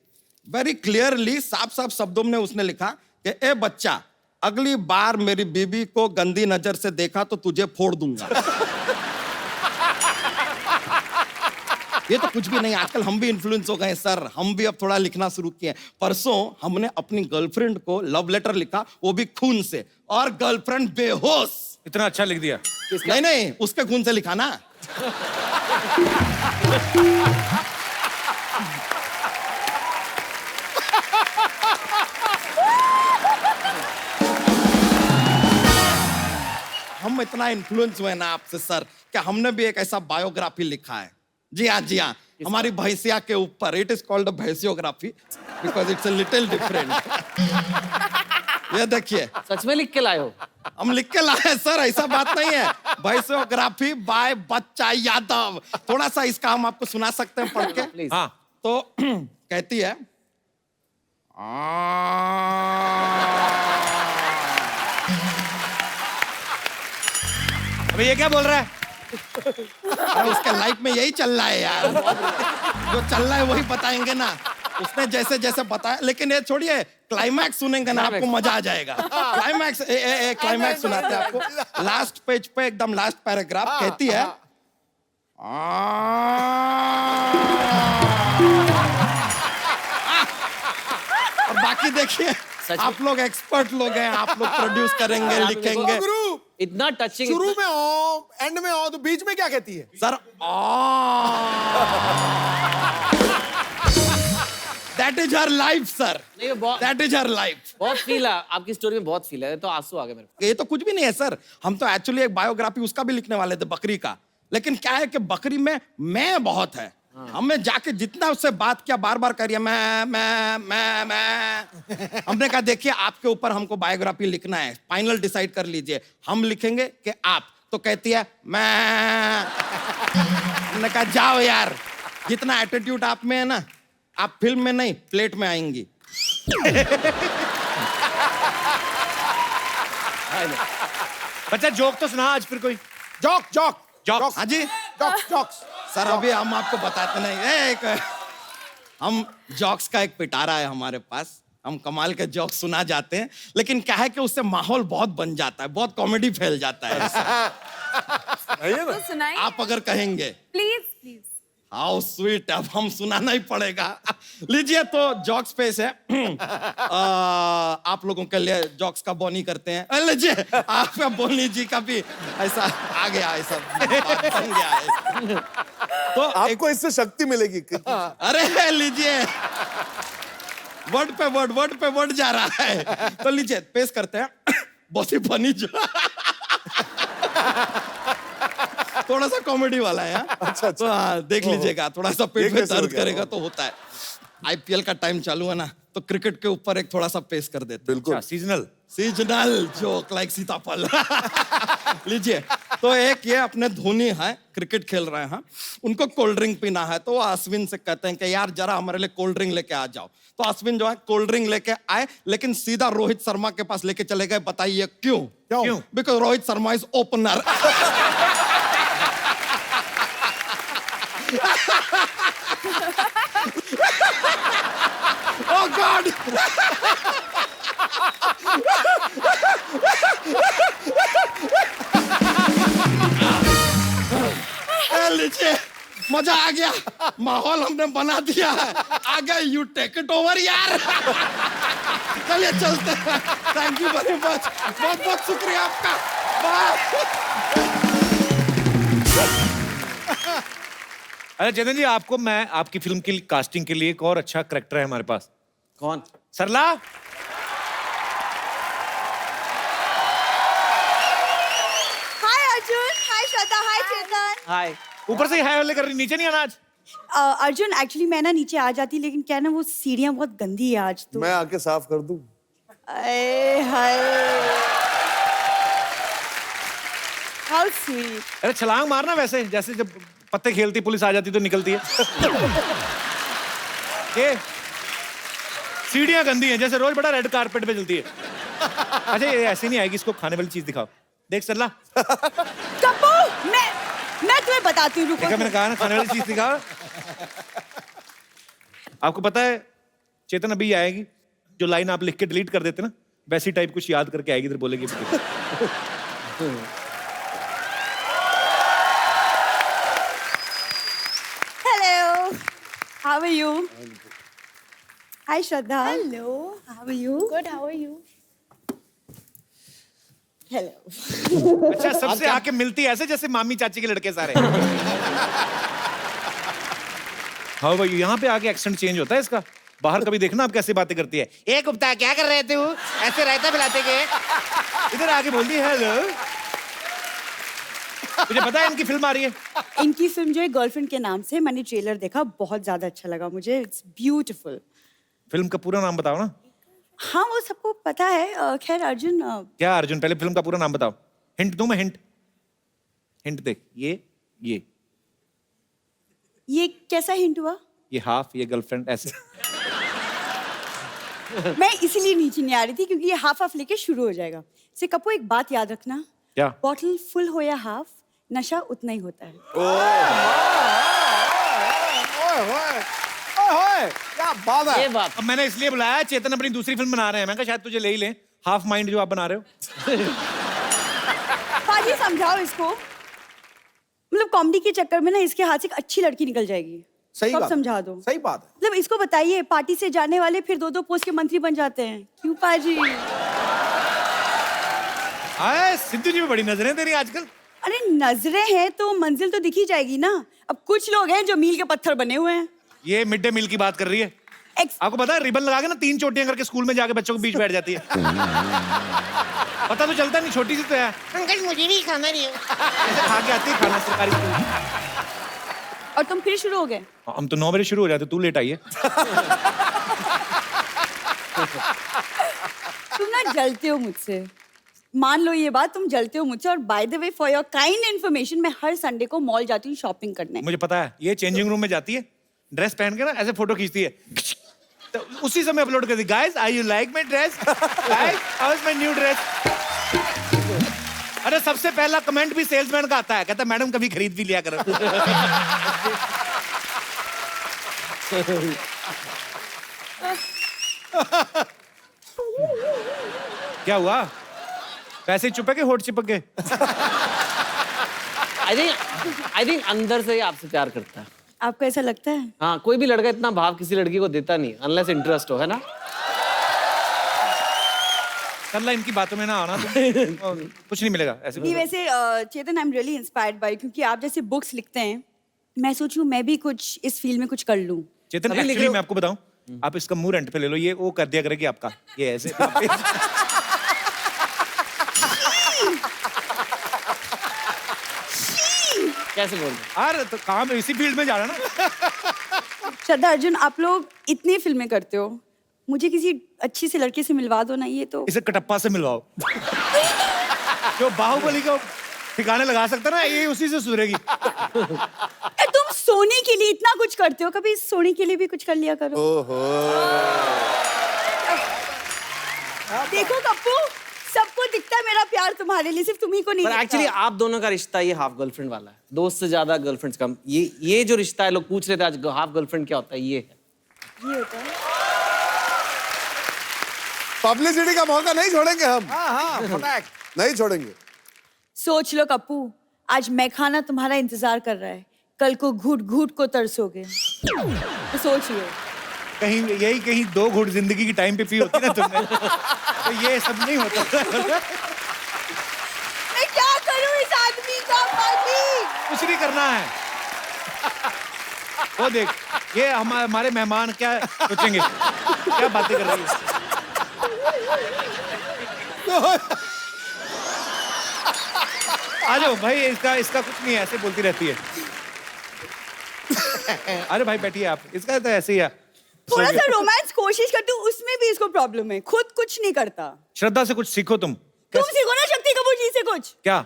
S8: वेरी क्लियरली, साफ साफ शब्दों में उसने लिखा कि ए बच्चा, अगली बार मेरी बीबी को गंदी नजर से देखा तो तुझे फोड़ दूंगा। ये तो कुछ भी नहीं, आजकल हम भी इन्फ्लुएंस हो गए सर, हम भी अब थोड़ा लिखना शुरू किए। परसों हमने अपनी गर्लफ्रेंड को लव लेटर लिखा, वो भी खून से, और गर्लफ्रेंड बेहोश।
S1: इतना अच्छा लिख दिया।
S8: नहीं नहीं, उसके खून से लिखा ना। हम इतना इन्फ्लुएंस हुए ना आपसे सर, कि हमने भी एक ऐसा बायोग्राफी लिखा है। जी हाँ जी हाँ, हमारी भैंसिया के ऊपर। इट इज कॉल्ड भैंसियोग्राफी because it's a little different. ये देखिए,
S7: सच में लिख के लाए हो?
S8: हम लिख के लाए हैं सर, ऐसा बात नहीं है। भैंसियोग्राफी बाय बच्चा यादव। थोड़ा सा इसका हम आपको सुना सकते हैं पढ़ के?
S7: प्लीज।
S1: हाँ
S8: तो कहती है,
S1: अबे ये क्या बोल रहा है?
S8: अरे उसके लाइफ में यही चल रहा है यार, जो चल रहा है वही बताएंगे ना। उसने जैसे जैसे बताया, लेकिन ये छोड़िए, क्लाइमैक्स सुनेंगे ना आपको मजा आ जाएगा। क्लाइमैक्स क्लाइमैक्स सुनाते हैं आपको। लास्ट पेज पे एकदम लास्ट पैराग्राफ कहती है, और बाकी देखिए, आप लोग एक्सपर्ट लोग हैं, आप लोग प्रोड्यूस करेंगे, लिखेंगे।
S2: गुरु
S7: इतना टचिंग।
S2: शुरू में ओ, एंड में ओ, तो बीच में क्या कहती है?
S8: Sir that is her life sir,
S7: नहीं, बहुत
S8: दैट इज हर लाइफ।
S7: बहुत फील है आपकी स्टोरी में, बहुत फील है, तो आंसू आ गए मेरे को।
S8: ये तो कुछ भी नहीं है सर, हम तो एक्चुअली एक बायोग्राफी उसका भी लिखने वाले थे, बकरी का। लेकिन क्या है कि बकरी में मैं बहुत है। हमने जाके जितना उससे बात किया, बार बार करिए मैं। हमने कहा देखिए, आपके ऊपर हमको बायोग्राफी लिखना है, फाइनल डिसाइड कर लीजिए, हम लिखेंगे कि आप। तो कहती है मैं। हमने कहा जाओ यार, जितना एटीट्यूड आप में है ना, आप फिल्म में नहीं प्लेट में आएंगी।
S1: बच्चा जोक तो सुना आज फिर कोई।
S2: Joke joke
S1: jokes.
S8: हाँ जी
S2: जॉक्स जॉक्स।
S8: सर, अभी हम आपको बताते नहीं। हम जॉक्स का एक पिटारा है हमारे पास, हम कमाल के जॉक्स सुना जाते हैं, लेकिन क्या है कि उससे माहौल बहुत बन जाता है, बहुत कॉमेडी फैल जाता है।
S4: तो सुनाइए
S8: आप अगर कहेंगे
S4: प्लीज प्लीज।
S8: हाउ स्वीट, अब हम सुनाना ही पड़ेगा। लीजिए, तो जॉक्स पेश है। आप लोगों के लिए जॉक्स का बोनी करते हैं। लीजिए, आपका बोनी जी का भी ऐसा आ गया, ऐसा बन गया है। तो
S2: आपको इससे शक्ति मिलेगी।
S8: अरे लीजिए, वर्ड पे वर्ड जा रहा है। तो लीजिए, पेश करते हैं बहुत ही फनी जो थोड़ा सा कॉमेडी वाला है। अच्छा। तो हाँ, देख लीजिएगा, थोड़ा सा पेट में दर्द करेगा तो होता है। आईपीएल का टाइम चालू है ना, तो क्रिकेट के ऊपर एक थोड़ा सा पेश कर देते हैं।
S1: अच्छा, सीजनल
S8: जोक लाइक सीताफल। लीजिए, तो एक ये अपने धोनी है, क्रिकेट खेल रहे हैं, उनको कोल्ड ड्रिंक पीना है, तो वो अश्विन से कहते हैं कि यार जरा हमारे लिए कोल्ड ड्रिंक लेके आ जाओ। तो अश्विन जो है कोल्ड ड्रिंक लेके आए, लेकिन सीधा रोहित शर्मा के पास लेके चले गए। बताइए क्यों?
S2: क्यों?
S8: Because Rohit Sharma is opener. Oh God! लीजिए, मजा आ गया, माहौल हमने बना दिया है। आ गए, यू टेक इट ओवर यार। चलिए चलते हैं। थैंक यू वेरी मच, बहुत बहुत शुक्रिया आपका। बाय।
S1: अरे चेतन जी, आपको मैं आपकी फिल्म की कास्टिंग के लिए एक और अच्छा करेक्टर है हमारे पास।
S7: कौन?
S1: सरला।
S4: हाय अर्जुन, हाय श्रद्धा, हाय चेतन।
S7: हाय।
S1: ऊपर से ही हाय वाले कर रही, नीचे नहीं आना आज।
S9: अर्जुन, एक्चुअली मैं ना नीचे आ जाती, लेकिन क्या ना वो सीढ़ियाँ बहुत गंदी है आज तो।
S2: मैं आके साफ कर दूं?
S9: अरे हाय, हाउ स्वीट।
S1: अरे छलांग मारना, वैसे जैसे जब पत्ते खेलती पुलिस आ जाती तो निकलती है। ये सीढ़ियां गंदी हैं, जैसे रोज बड़ा रेड कारपेट पे चलती है। अच्छा, ये ऐसे नहीं आएगी, इसको खाने वाली चीज दिखाओ। देख सरला,
S9: कप्पू, मैं तुम्हें बताती हूँ, रुको।
S1: देखा मैंने कहा ना, खाने वाली चीज दिखाओ। आपको पता है चेतन अभी आएगी, जो लाइन आप लिख के डिलीट कर देते ना, वैसी टाइप कुछ याद करके आएगी, इधर बोलेगी।
S9: Hello. How are you? Hi, Shraddha. Hello. How are you?
S4: Good, how are you?
S9: Hello.
S1: अच्छा सबसे आके मिलती है ऐसे जैसे मामी चाची के लड़के सारे। हाँ भाई यहाँ पे आके एक्सेंट चेंज होता है इसका। बाहर कभी देखना आप कैसे बातें करती है। ए गुप्ता क्या कर रहे थे वो? ऐसे रायता पिलाते के। इधर आके बोलती है हेलो। मुझे पता है इनकी फिल्म आ रही है।
S9: इनकी फिल्म जो है गर्लफ्रेंड के नाम से, मैंने ट्रेलर देखा, बहुत ज्यादा अच्छा लगा मुझे। It's beautiful.
S1: फिल्म का पूरा नाम बताओ ना।
S9: हाँ वो सबको पता है। खैर अर्जुन,
S1: क्या अर्जुन पहले फिल्म का पूरा नाम बताओ। हिंट दूं मैं हिंट? हिंट देख ये
S9: कैसा हिंट हुआ?
S1: ये हाफ ये गर्लफ्रेंड ऐसे।
S9: मैं इसीलिए नीचे नहीं आ रही थी क्योंकि ये हाफ हाफ लेके शुरू हो जाएगा। से कपू एक बात याद रखना,
S1: क्या?
S9: बॉटल फुल हो या हाफ, नशा उतना ही होता है।
S2: ओए, क्या बात है।
S7: ये बात
S1: अब मैंने इसलिए बुलाया, चेतन अपनी दूसरी फिल्म बना रहे हैं, मैं कहा शायद तुझे ले ही लें। हाफ माइंड जो आप बना रहे हो।
S9: पाजी समझाओ इसको, मतलब कॉमेडी के चक्कर में ना इसके हाथ से एक अच्छी लड़की निकल जाएगी।
S2: सही
S9: सब
S2: बात,
S9: समझा दो।
S2: सही बात है।
S9: मतलब इसको बताइए, पार्टी से जाने वाले फिर 2-2 पोस्ट के मंत्री बन जाते हैं। क्यों पाजी?
S1: आए सिद्धू जी में बड़ी नजरें तेरी आजकल।
S9: अरे नजरें हैं तो मंजिल तो दिखी जाएगी ना। अब कुछ लोग हैं जो मील के पत्थर बने हुए हैं।
S1: ये मिड डे मील की बात कर रही है। आपको पता है रिबन लगा के ना 3 चोटियां करके स्कूल में जाके बच्चों के बीच बैठ जाती है। पता तो चलता नहीं, छोटी सी तो है।
S4: अंकल मुझे भी खाना नहीं है।
S1: ऐसे खा के आती है खाना सरकारी स्कूल।
S9: और तुम फिर शुरू हो गए।
S1: हम तो 9 बजे शुरू हो जाते, तू लेट आई है।
S9: तुम ना जलते हो मुझसे, मान लो ये बात, तुम जलते हो मुझसे। और by the way for your kind information, मैं हर संडे को मॉल जाती हूँ शॉपिंग करने।
S1: मुझे पता है, ये चेंजिंग रूम में जाती है, ड्रेस पहन के ना ऐसे फोटो खींचती है, तो उसी समय अपलोड कर दी। Guys are you like my dress? Guys how is my new dress? अरे सबसे पहला कमेंट भी सेल्समैन का आता है, कहता मैडम कभी खरीद भी लिया करो। क्या हुआ? पैसे चुपके के होठ चिपक गए?
S7: आई थिंक अंदर से ही आपसे प्यार करता है।
S9: आपको ऐसा लगता है?
S7: हाँ, कोई भी लड़का इतना भाव किसी लड़की को देता नहीं, अनलेस इंटरेस्ट हो, है ना?
S1: अल्लाह इनकी बातों में ना आना तो कुछ नहीं मिलेगा ऐसे।
S9: नहीं वैसे Chetan, I am really inspired by, क्योंकि आप जैसे बुक्स लिखते हैं, मैं सोचूं मैं भी कुछ इस फील्ड में कुछ कर लूं।
S1: चेतन
S7: अभी लिख
S1: एक्चुअली
S7: रहे हो?
S1: मैं आपको बताऊं, आप इसका मुंह रेंट पे ले लो, ये वो कर दिया करेगी आपका, ये ऐसे।
S7: कैसे बोल रहे?
S1: यार तो काम इसी फील्ड में जा रहा ना।
S9: श्रद्धा अर्जुन, आप लोग इतनी फिल्में करते हो, मुझे किसी अच्छी सी लड़की से मिलवा दो ना। ये तो
S1: इसे कटप्पा से मिलवाओ। जो बाहुबली को ठिकाने लगा सकता ना, ये उसी से सुधरेगी।
S9: तुम सोने के लिए इतना कुछ करते हो, कभी सोने के लिए भी कुछ कर लिया करो। देखो कप्पू, सबको दिखता है मेरा प्यार तुम्हारे लिए, सिर्फ तुम्ही को नहीं
S7: पर
S9: दिखता।
S7: एक्चुअली आप दोनों का रिश्ता ये हाफ गर्लफ्रेंड वाला है, दोस्त से ज्यादा गर्लफ्रेंड कम। ये जो रिश्ता है, लोग पूछ रहे थे आज हाफ गर्लफ्रेंड क्या होता है, ये है।
S9: ये होता है।
S3: पब्लिसिटी का मौका नहीं छोड़ेंगे हम।
S2: हाँ,
S3: नहीं छोड़ेंगे।
S9: सोच लो कप्पू, आज मैं खाना तुम्हारा इंतजार कर रहा है, कल को घूट घूट को तरसोगे। तो सोच लो।
S1: कहीं 2 घूंट जिंदगी की टाइम पे पी होती ना तुमने, तो ये सब नहीं होता।
S9: मैं क्या करूं इस आदमी का? पाजी
S1: कुछ नहीं करना है। वो देख, ये हमारे मेहमान क्या सोचेंगे, क्या बातें कर रही है। आ जाओ भाई, इसका कुछ नहीं है, ऐसे बोलती रहती है। अरे भाई बैठिए आप, इसका तो ऐसे ही है।
S9: थोड़ा सा रोमांस कोशिश करती हूँ, उसमें भी इसको प्रॉब्लम है, खुद कुछ नहीं करता।
S1: श्रद्धा से कुछ सीखो तुम।
S9: तुम सीखो ना शक्ति कपूर जी से कुछ।
S1: क्या?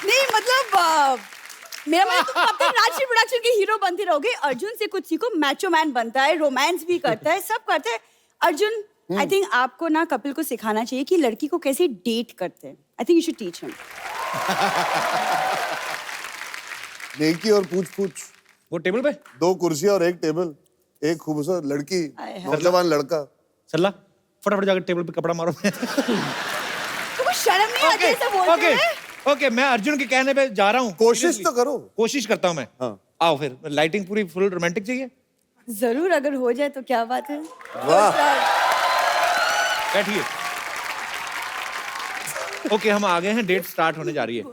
S9: नहीं मतलब मेरा मतलब तुम कब तक राजश्री प्रोडक्शन के हीरो बनते रहोगे? अर्जुन से कुछ सीखो, मैचो मैन बनता है, रोमांस भी करता है, सब करता है। अर्जुन, आई थिंक आपको ना कपिल को सिखाना चाहिए कि लड़की को कैसे डेट करते हैं। I think you should teach him.
S3: नेकी और पूछ
S1: वो टेबल पे
S3: 2 कुर्सियां और 1 टेबल, एक खूबसूरत लड़की,
S9: आए हाय।
S3: नौजवान लड़का।
S1: सल्ला फटाफट जाकर टेबल पे कपड़ा मारो।
S9: तुमको शर्म नहीं आती ऐसे बोलते
S1: ओके
S9: हुए?
S1: ओके मैं अर्जुन के कहने पे जा रहा हूँ।
S3: कोशिश तो करो।
S1: कोशिश करता हूँ मैं।
S3: हाँ।
S1: आओ फिर लाइटिंग पूरी फुल रोमांटिक चाहिए।
S9: जरूर, अगर हो जाए तो क्या बात है।
S3: वाह।
S1: बैठिए। ओके हम आ गए हैं, डेट स्टार्ट होने जा रही है।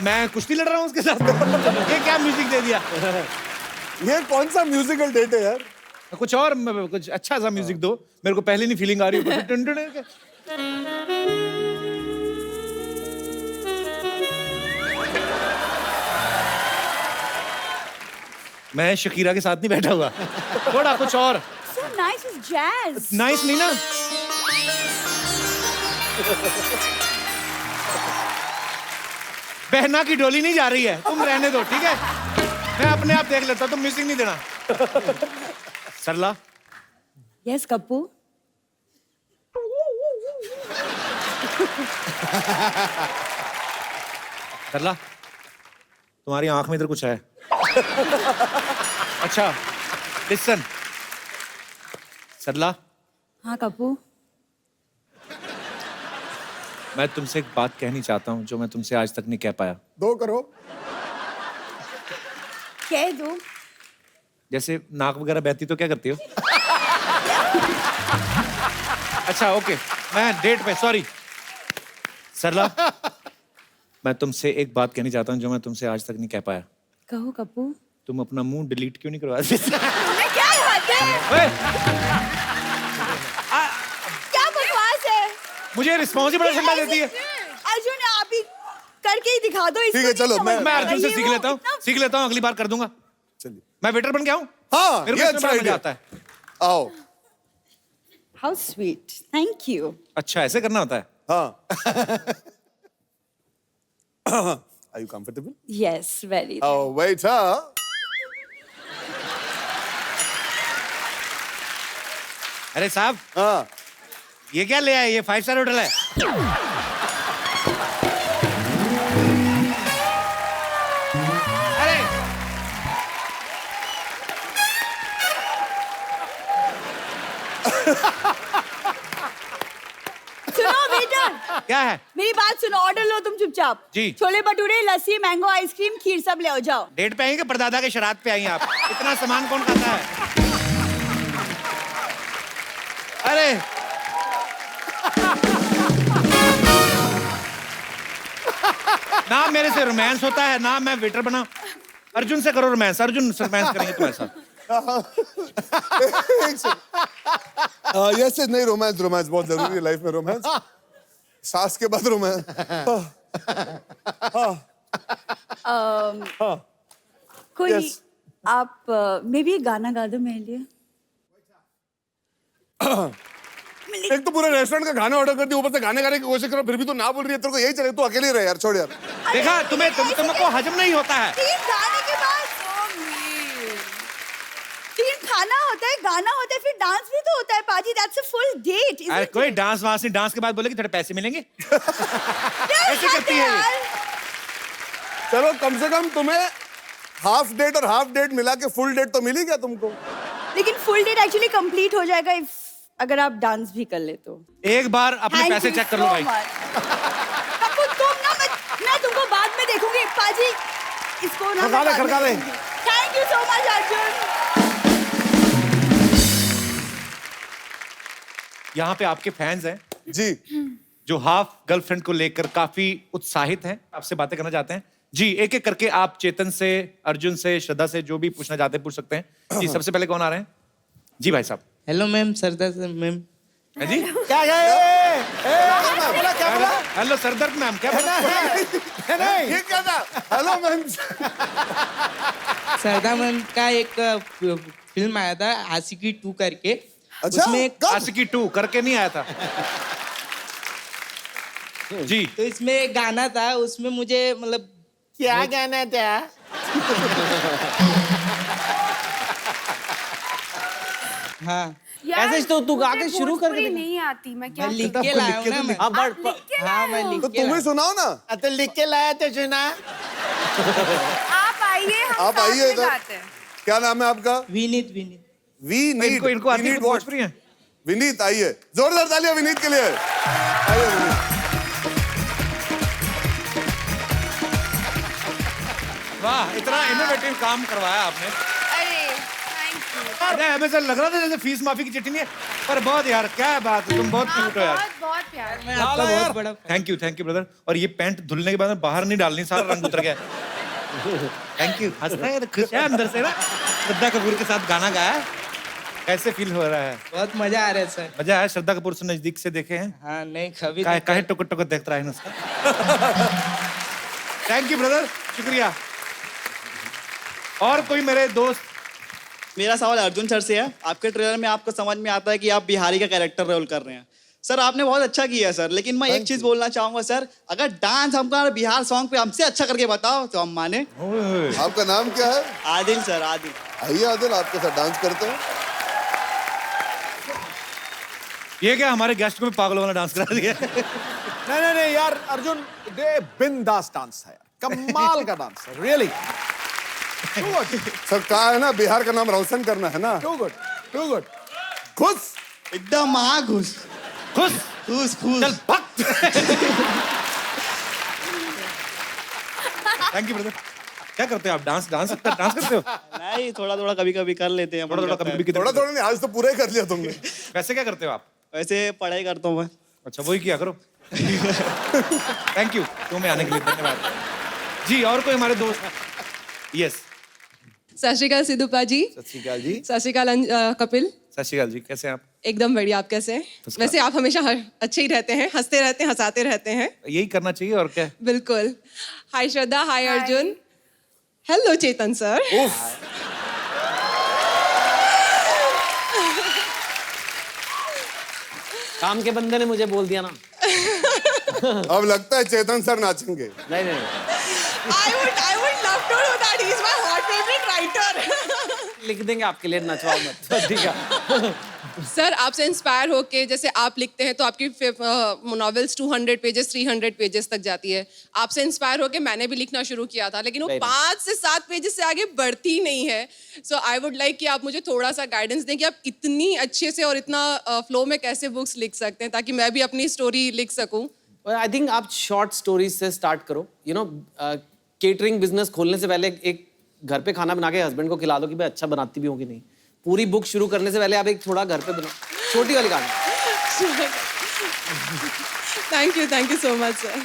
S1: मैं कुश्ती लड़ रहा हूँ उसके साथ। ये क्या म्यूजिक दे दिया।
S3: ये कौन सा म्यूजिकल डेट है यार?
S1: कुछ और कुछ अच्छा सा म्यूजिक दो, मेरे को पहले नहीं फीलिंग आ रही है। टन टन के। मैं शकीरा के साथ नहीं बैठा हुआ, थोड़ा कुछ और।
S9: So nice is jazz.
S1: Nice नहीं ना। बहना की डोली नहीं जा रही है, तुम रहने दो ठीक है, मैं अपने आप देख लेता हूं, तुम म्यूजिक नहीं देना। सरला।
S9: Yes, कप्पू।
S1: सरला तुम्हारी आंख में इधर कुछ है। अच्छा लिसन। सरला
S9: हाँ कप्पू।
S1: मैं तुमसे एक बात कहनी चाहता हूँ जो मैं तुमसे आज तक नहीं कह पाया।
S3: दो करो।
S9: कह दो।
S1: जैसे नाक वगैरह बहती तो क्या करती हो? अच्छा ओके मैं डेट पे सॉरी। सरला मैं तुमसे एक बात कहनी चाहता हूँ जो मैं तुमसे आज तक नहीं कह पाया।
S9: कहो कप्पू।
S1: तुम अपना मुंह डिलीट क्यों नहीं करवाते?
S9: तुमने क्या बात है?
S1: ओए,
S9: क्या बकवास है?
S1: मुझे रिस्पॉन्सिबल ठंडा देती है।
S9: अर्जुन आप ही करके ही दिखा दो इसको।
S3: ठीक है, चलो,
S9: नहीं समझ
S1: मैं
S9: में
S1: अर्जुन से
S9: आ रही
S1: सीख
S9: है
S1: लेता हूँ,
S9: वो
S1: सीख लेता हूँ, अगली बार कर दूंगा।
S3: चलिए।
S1: मैं वेटर बन के आऊँ?
S3: हाँ
S1: मेरे
S3: ये
S1: को
S3: अच्छा
S1: इसमें बड़ा मजा
S3: आइडिया।
S1: आता है।
S3: आओ।
S9: How sweet. Thank you.
S1: अच्छा ऐसे करना होता है।
S3: हाँ। Are you comfortable?
S9: Yes, very.
S3: Oh, waiter.
S1: अरे साहब
S3: हाँ।
S1: ये क्या ले आए? ये 5 स्टार होटल है। अरे
S9: सुनो बेटा,
S1: क्या है?
S9: मेरी बात सुनो, ऑर्डर लो तुम चुपचाप।
S1: जी।
S9: छोले भटूरे, लस्सी, मैंगो आइसक्रीम, खीर सब ले आओ, जाओ।
S1: डेट पे आई कि परदादा के शराध पे आई हैं आप? इतना सामान कौन खाता है? अरे ना मेरे से रोमांस होता है ना मैं वेटर बना। अर्जुन से करो रोमांस, अर्जुन रोमांस करेंगे तुम्हारे साथ।
S3: एक सेकंड। यस नहीं, रोमांस रोमांस बहुत जरूरी है लाइफ में। रोमांस सास के बाद रोमांस।
S9: कोई
S3: Yes.
S9: आप मे भी गाना गा दो मेरे लिए।
S3: एक तो पूरे रेस्टोरेंट का खाना ऑर्डर कर दिया, ऊपर से गाने गाने की कोशिश करो, फिर भी तू ना बोल रही है। तेरे को यही चले, तू अकेले रह यार, छोड़ यार।
S1: देखा तुमको हजम नहीं होता है।
S9: तीन गाने के बाद तीन खाना होता है, गाना होता है, फिर डांस भी तो होता है पाजी। That's a full date.
S1: अरे कोई डांस वांस नहीं, डांस के बाद बोले कि थोड़े पैसे मिलेंगे। ऐसे करती है ये।
S3: चलो कम से कम तुम्हें हाफ डेट और हाफ डेट मिला के फुल डेट तो मिली क्या तुमको?
S9: लेकिन फुल डेट एक्चुअली कंप्लीट हो जाएगा if अगर आप डांस भी कर ले तो।
S1: एक बार अपने
S9: Thank
S1: पैसे
S9: you
S1: चेक कर लो
S9: so
S1: भाई।
S9: much. कपूर, तुम ना मैं तुमको बाद में देखूंगी पाजी। इसको ना
S2: खड़का दे, खड़का दे।
S9: Thank you so much Arjun.
S1: यहाँ पे आपके फैंस हैं
S3: जी।
S1: जो हाफ गर्लफ्रेंड को लेकर काफी उत्साहित हैं, आपसे बातें करना चाहते हैं। जी एक एक करके आप चेतन से, अर्जुन से, श्रद्धा से जो भी पूछना चाहते हैं पूछ सकते हैं। जी सबसे पहले कौन आ रहे हैं? जी भाई साहब।
S5: हेलो मैम, सरदार मैम।
S1: है जी
S2: क्या बोला?
S1: हेलो सरदर्द मैम, क्या बोला?
S2: नहीं
S3: ये क्या था? Hello ma'am.
S5: सरदार मैम का एक फिल्म आया था आशिकी 2 करके।
S3: अच्छा,
S5: उसमें एक
S3: कब?
S1: आशिकी 2 करके नहीं आया था। जी
S5: तो इसमें एक गाना था, उसमें मुझे मतलब
S2: क्या गाना था?
S5: हाँ
S7: ऐसे तो तू गा के शुरू कर दे।
S4: नहीं आती, मैं क्या
S5: मैं लिख के लाया हूँ ना मैं।
S2: हाँ
S4: आप लिख के
S5: हाँ मैं लिख
S3: तो
S5: के
S3: तुम्हें
S5: लाया।
S3: सुनाओ ना।
S2: तो लिख के लाया तो सुना।
S4: आप आइए, हम
S3: आप
S4: साथ
S3: आइए
S4: में
S3: इधर।
S4: गाते हैं।
S3: क्या नाम है आपका?
S5: विनीत विनीत।
S3: We need.
S1: इनको आती है भोजपुरी है?
S3: विनीत आइए, जोरदार तालियां विनीत के लिए। आइए विनीत।
S1: वाह, इतना इनोवेटिव काम करवाया आपने।
S4: अरे थैंक यू।
S1: अरे हमें सर लग रहा था जैसे फीस माफी की चिट्ठी नहीं है, पर बहुत यार क्या बात है, तुम बहुत क्यूट हो यार।
S4: बहुत बहुत प्यार।
S5: मैं आपका बहुत बड़ा
S1: थैंक यू ब्रदर। और ये पैंट धुलने के बाद में बाहर नहीं डालनी, सारा रंग उतर गया। Thank you. हंसता है, खुश है अंदर से ना। श्रद्धा कपूर के साथ गाना गाया, कैसे फील हो रहा है?
S5: बहुत मजा आ रहा है सर।
S1: मजा आया? श्रद्धा कपूर से नजदीक से देखे हैं?
S5: हाँ नहीं कभी
S1: काहे टुक टुक देखता रहा है उसका। थैंक यू ब्रदर, शुक्रिया। और कोई मेरे दोस्त?
S10: मेरा सवाल अर्जुन सर से है। आपके ट्रेलर में आपको समझ में आता है कि आप बिहारी का कैरेक्टर रोल कर रहे हैं। सर आपने बहुत अच्छा किया सर, लेकिन मैं एक चीज बोलना चाहूंगा सर, अगर डांस हमका बिहार सॉन्ग पे हमसे अच्छा करके बताओ तो हम माने।
S3: आपका नाम क्या है?
S10: आदिल सर, आदिल।
S3: आइए आदिल, आपके साथ डांस करते हैं।
S1: ये क्या हमारे गेस्ट को भी पागलों वाला डांस करा दिया?
S2: नहीं यार अर्जुन, दे बिंदास डांस है यार, कमाल का डांस है, रियली
S3: सर कहा है ना, बिहार का नाम रोशन करना है ना।
S2: Too good.
S3: खुश
S10: एकदम महाघुस।
S1: खुश
S10: खुश खुश।
S1: चल भग। Thank you brother. क्या करते हो आप? डांस करते हो?
S10: नहीं, थोड़ा थोड़ा कभी कभी कर लेते हैं।
S1: थोड़ा कभी
S3: थोड़ा थोड़ा नहीं, आज तो पूरा ही कर लिया तुमने।
S1: वैसे क्या करते हो आप?
S10: वैसे पढ़ाई करता हूँ मैं।
S1: अच्छा, वही किया करो। थैंक यू शो में आने के लिए, धन्यवाद जी। और कोई हमारे दोस्त? यस।
S11: सत श्री अकाल सिद्धू पाजी।
S2: सत श्री अकाल जी।
S11: सत श्री अकाल कपिल।
S1: सत श्री अकाल जी, कैसे हैं आप?
S11: एकदम बढ़िया, आप कैसे हैं? वैसे आप हमेशा अच्छे ही रहते हैं, हंसते रहते हैं, हंसाते रहते हैं।
S1: यही करना चाहिए और क्या।
S11: बिल्कुल। हाय श्रद्धा, हाय अर्जुन। हेलो चेतन सर।
S7: काम के बंदे ने मुझे बोल दिया ना।
S3: अब लगता है चेतन सर नाचेंगे।
S7: नहीं
S11: I would love to do that. He's my hot favorite writer.
S7: लिख देंगे आपके लिए, नचवाओ मत। ठीक है।
S11: सर आपसे इंस्पायर होके, जैसे आप लिखते हैं तो आपकी नॉवेल्स 200 पेजेस 300 पेजेस तक जाती है। आपसे इंस्पायर होके मैंने भी लिखना शुरू किया था, लेकिन वो
S7: Very
S11: 5 से 7 पेजेस से आगे बढ़ती नहीं है। सो आई वुड लाइक कि आप मुझे थोड़ा सा गाइडेंस दें कि आप इतनी अच्छे से और इतना फ्लो में कैसे बुक्स लिख सकते हैं, ताकि मैं भी अपनी स्टोरी लिख सकूं।
S7: आई थिंक आप शॉर्ट स्टोरीज से स्टार्ट करो। यू नो, केटरिंग बिजनेस खोलने से पहले एक घर पे खाना बना के हस्बैंड को खिला दो कि भाई अच्छा बनाती भी होगी नहीं। पूरी बुक शुरू करने से पहले आप एक थोड़ा घर पे बनाओ, छोटी वाली कहानी।
S11: Thank you so much sir.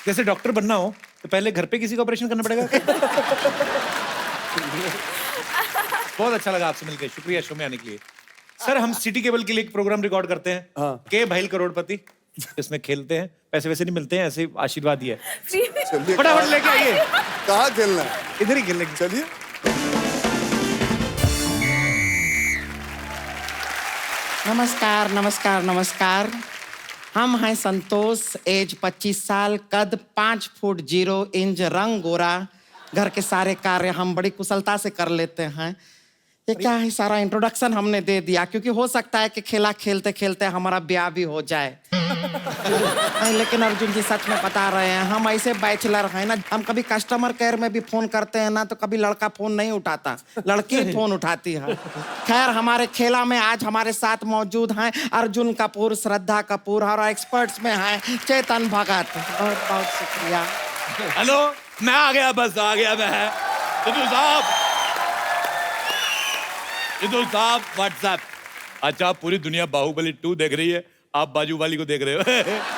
S1: जैसे डॉक्टर बनना हो तो पहले घर पे किसी का ऑपरेशन करना पड़ेगा। बहुत अच्छा लगा आपसे मिलकर, शुक्रिया शो में आने के लिए। सर हम सिटी केबल के लिए एक प्रोग्राम रिकॉर्ड करते हैं, के भाई करोड़पति। इसमें खेलते हैं, पैसे वैसे नहीं मिलते हैं, ऐसे आशीर्वाद ही है।
S3: चलिए,
S1: फटाफट लेके आइए।
S3: कहाँ खेलना है?
S1: इधर ही खेलेंगे।
S3: चलिए।
S12: नमस्कार नमस्कार नमस्कार। हम हैं संतोष, एज 25 साल, कद 5 फुट 0 इंच, रंग गोरा। घर के सारे कार्य हम बड़ी कुशलता से कर लेते हैं। ये क्या है, सारा इंट्रोडक्शन हमने दे दिया क्योंकि हो सकता है कि खेला खेलते खेलते हमारा ब्याह भी हो जाए। नहीं, लेकिन अर्जुन जी सच में बता रहे हैं, हम ऐसे बैचलर हैं ना, हम कभी कस्टमर केयर में भी फोन करते हैं ना तो कभी लड़का फोन नहीं उठाता, लड़की फोन उठाती है। खैर, हमारे खेला में आज हमारे साथ मौजूद हैं अर्जुन कपूर, श्रद्धा कपूर और एक्सपर्ट्स में हैं चेतन भगत। बहुत बहुत शुक्रिया।
S1: हेलो, मैं आ गया, बस आ गया मैं। सिद्धू साहब व्हाट्सएप। अच्छा, पूरी दुनिया बाहुबली 2 देख रही है, आप बाजू वाली को देख रहे हो।